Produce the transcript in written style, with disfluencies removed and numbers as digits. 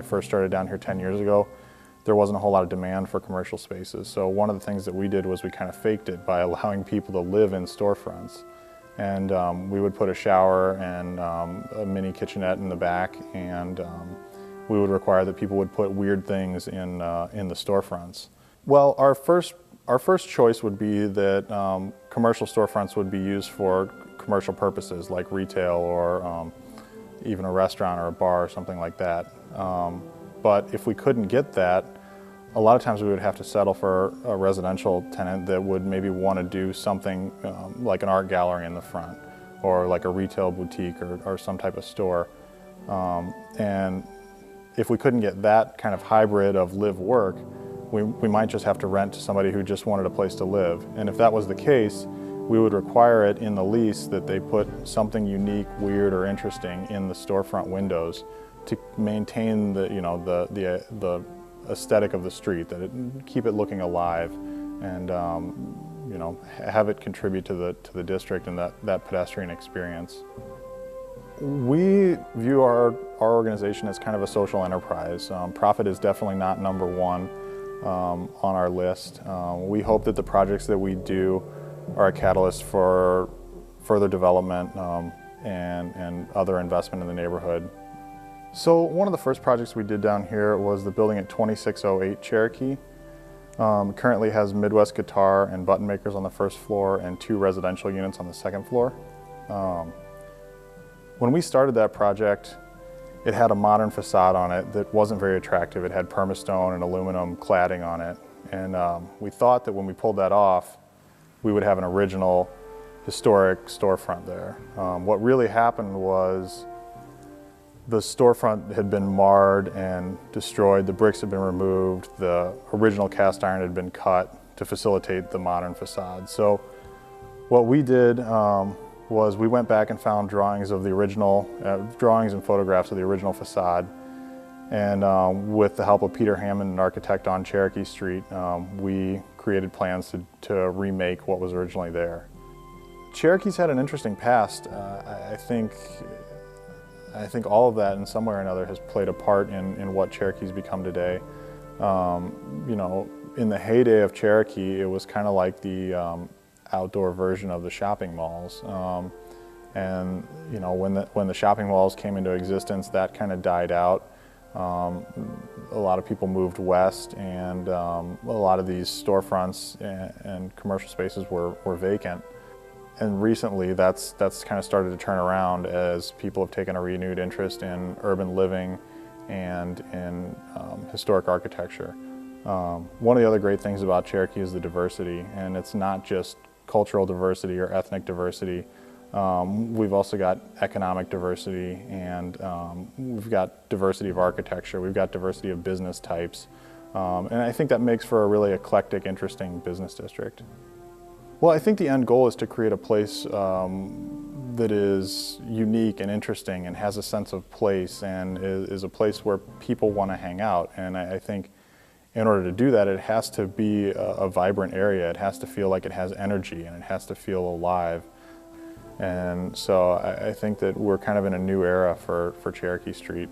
I first started down here 10 years ago, there wasn't a whole lot of demand for commercial spaces. So one of the things that we did was we kind of faked it by allowing people to live in storefronts. And we would put a shower and a mini kitchenette in the back, and we would require that people would put weird things in the storefronts. Well, our first choice would be that commercial storefronts would be used for commercial purposes like retail or even a restaurant or a bar or something like that. But if we couldn't get that, a lot of times we would have to settle for a residential tenant that would maybe want to do something like an art gallery in the front, or like a retail boutique or some type of store. And if we couldn't get that kind of hybrid of live-work, we might just have to rent to somebody who just wanted a place to live. And if that was the case, we would require it in the lease that they put something unique, weird, or interesting in the storefront windows to maintain the aesthetic of the street, keep it looking alive, and have it contribute to the district and that pedestrian experience. We view our organization as kind of a social enterprise. Profit is definitely not number one on our list. We hope that the projects that we do are a catalyst for further development and other investment in the neighborhood. So one of the first projects we did down here was the building at 2608 Cherokee. Currently has Midwest Guitar and Button Makers on the first floor and 2 residential units on the second floor. When we started that project, it had a modern facade on it that wasn't very attractive. It had permastone and aluminum cladding on it. And we thought that when we pulled that off, we would have an original historic storefront there. What really happened was the storefront had been marred and destroyed, the bricks had been removed, the original cast iron had been cut to facilitate the modern facade. So what we did was we went back and found drawings of the original, drawings and photographs of the original facade. And with the help of Peter Hammond, an architect on Cherokee Street, we created plans to remake what was originally there. Cherokee's had an interesting past. I think all of that in some way or another has played a part in what Cherokee's become today. In the heyday of Cherokee, it was kind of like the outdoor version of the shopping malls. When the shopping malls came into existence, that kind of died out. A lot of people moved west, and a lot of these storefronts and commercial spaces were vacant. And recently, that's kind of started to turn around as people have taken a renewed interest in urban living and in historic architecture. One of the other great things about Cherokee is the diversity, and it's not just cultural diversity or ethnic diversity. We've also got economic diversity, and we've got diversity of architecture, we've got diversity of business types, and I think that makes for a really eclectic, interesting business district. Well, I think the end goal is to create a place that is unique and interesting and has a sense of place and is a place where people want to hang out. And I think in order to do that, it has to be a vibrant area. It has to feel like it has energy, and it has to feel alive. And so I think that we're kind of in a new era for Cherokee Street.